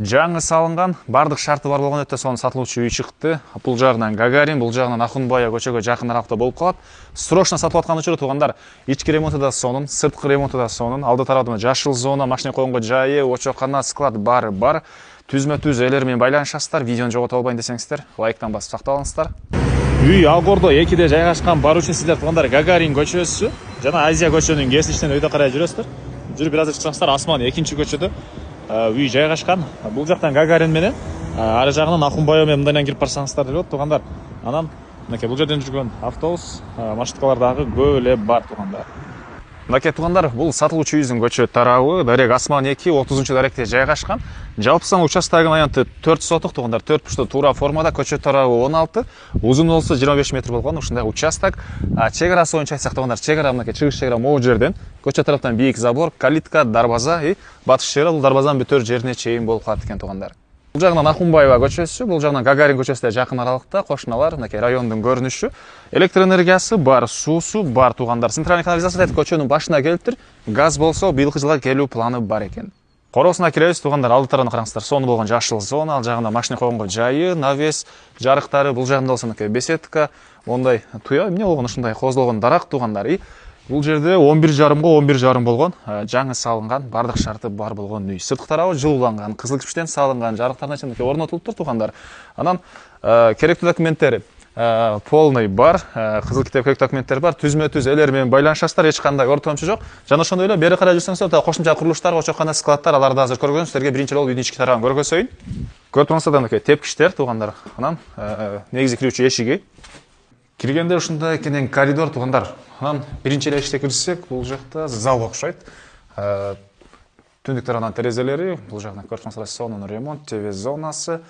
Жаңы салынган, бардык шарты бар болгон өтө сонун сатылуучу үй чыкты. Бул жагынан Гагарин, бул жагынан Ахунбая көчөгө жакын аралыкта болуп калат. Срочно сатылып аткан учуру туугандар, ички ремонту да сонун, сырткы ремонту да сонун. Алды тарабында жашыл зона, машина койгонго жайы, очоккана, склад баары бар. Түзмө-түз элер менен байланышасыздар. Видеону жогото албайын десеңиздер, лайктан басып сактап алыңыздар. Үй Алгордо 2де жайгашкан, бар үчүн сиздер туугандар Гагарин көчөсү жана Азия көчөнүн кесилишинен өйдө карай жүрөсүздөр. Жүрүп бир азыр чыксаңыздар, Асман 2-чи көчөдө үй жайгашкан. Бул жактан Гагарин менен, ары жагынан Ахунбая менен мындайдан кирип барсаңыздар деп болот туугандар. Анан мынакей бул жерден жүргөн автобус, маршруткалар дагы көп эле бар туугандар. Мынакей туугандар, бул сатылуучу үйүбүздүн көчө тарабы, дарек Асман 2, 30-чу даректе жайгашкан. Жалпы сан участогунун аянты 4 сотук туугандар, 4 бурчтуу туура формада, көчө тарабы 16, узун болсо 25 метр болгон ушундай участок. Чек арасы боюнча айтсак туугандар, чек ара мынакей чыгыш чек ара могу жерден, көчө тараптан бийик забор, калитка, дарбаза и батыш чек ара, бул дарбазанын бүтөр жерине чейин болуп калат экен туугандар. Бул жагынан Ахунбаева көчөсү, бул жагынан Гагарин көчөсү жакын аралыкта, кошуналар, мынакей райондун көрүнүшү. Электр энергиясы бар, суусу бар туугандар. Центральный канализация көчөнүн башына келиптир. Газ болсо быйылкы жылга келүү планы бар экен. Короосуна киребиз туугандар, алды тарабына караңыздар, сонун болгон жашыл зона, ал жагында машина койгонго жайы, навес, жарыктары, бул жагында болсо мынакей беседка, мондай туя, эмне болгон ушундай козлогон дарак туугандар. Бул жерде 11,5 11,5 болгон, жаңы салынган, бардык шарты бар болгон үй. Сырткы тарабы жылууланган, кызыл кирпичтен салынган, жарыктарына чындык орнотулуптур туугандар. Анан керектүү документтери полный бар, кызыл китеп керек документтер бар, түзмө-түз элер менен байланышасыздар, эч кандай ортомчу жок. Жана ошондой эле бери карай жүрсөңүздөр, кошумча курулуштар, очоккана, складтар, аларды азыр көргөнсүз, силерге биринчи жолу үйдүн ички тарабын көргөзөйүн. Көрүп турсаңыздар, мынакей тепкичтер туугандар. Анан негизи кирүүчү эшиги. Киргенде ушундай кенен коридор туугандар. Анан биринчи эле эшикте кирсек, бул жакта зал окшойт. Түндүк тарабынан терезелери, бул жактан көрүп турсаңыздар, сонун ремонт, ТВ зонасы.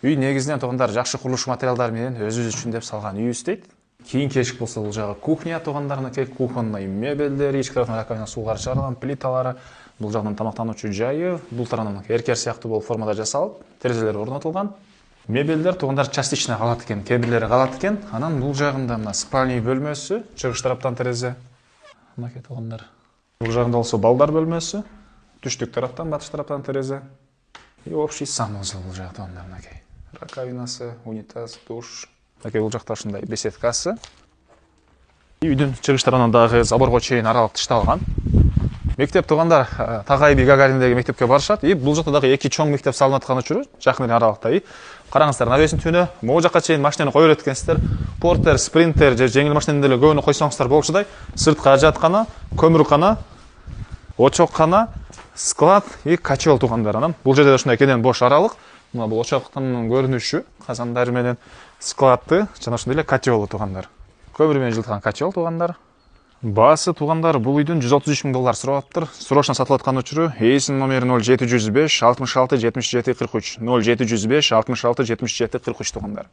Үй негизинен туугандар жакшы курулуш материалдар менен өзүбүз үчүн деп салган үй дейт. Кийинки эшик болсо бул жагы кухня туугандар, мынакей кухонный мебелдери, ички тарабынан раковина суугар чыгарылган, плиталары, бул жагдан тамактануучу жайы, бул тарабынан эркер сыяктуу болуп формада жасалып, терезелери орнотулган. Мебелдер туугандар частично калат экен, кээ бирлери калат экен. Анан бул жагында мына спальный бөлмөсү, чыгыш тараптан терезе. Мынакей туугандар. Бул жагында болсо балдар бөлмөсү, түштүк тараптан, батыш тараптан терезе. И общий санузел бул жакта мынакей. Раковинасы, унитаз, душ. Мынакей бул жакта ушундай беседкасы. Үйдүн чыгыш тарабынан дагы заборго чейин аралык тышталган. Мектеп туугандар Тагайби Гагариндеги мектепке барышат. Бул жакта дагы эки чоң мектеп салынып аткан учуру жакын эле аралыкта. Караңыздар, навесин түнү могу жакка чейин машинаны кое берет экенсиздер. Портер, спринтер же жеңил машинанын деле көбүнө койсоңуздар болчудай. Сырткы ажаткана, көмүркана, очоккана, склад и котел туугандар. Анан бул жерде ушундай кенен бош аралык. Мына бул очоктун көрүнүшү, казандары менен складты, жана ушундай эле котел туугандар. Көмүр менен жылыткан котел туугандар. Баасы туугандар, бул үйдүн $133 000 сурап. Срочно сатылып аткан учуру ээсинин номери 0705 66 77 43 0705 66 77 43 туугандар.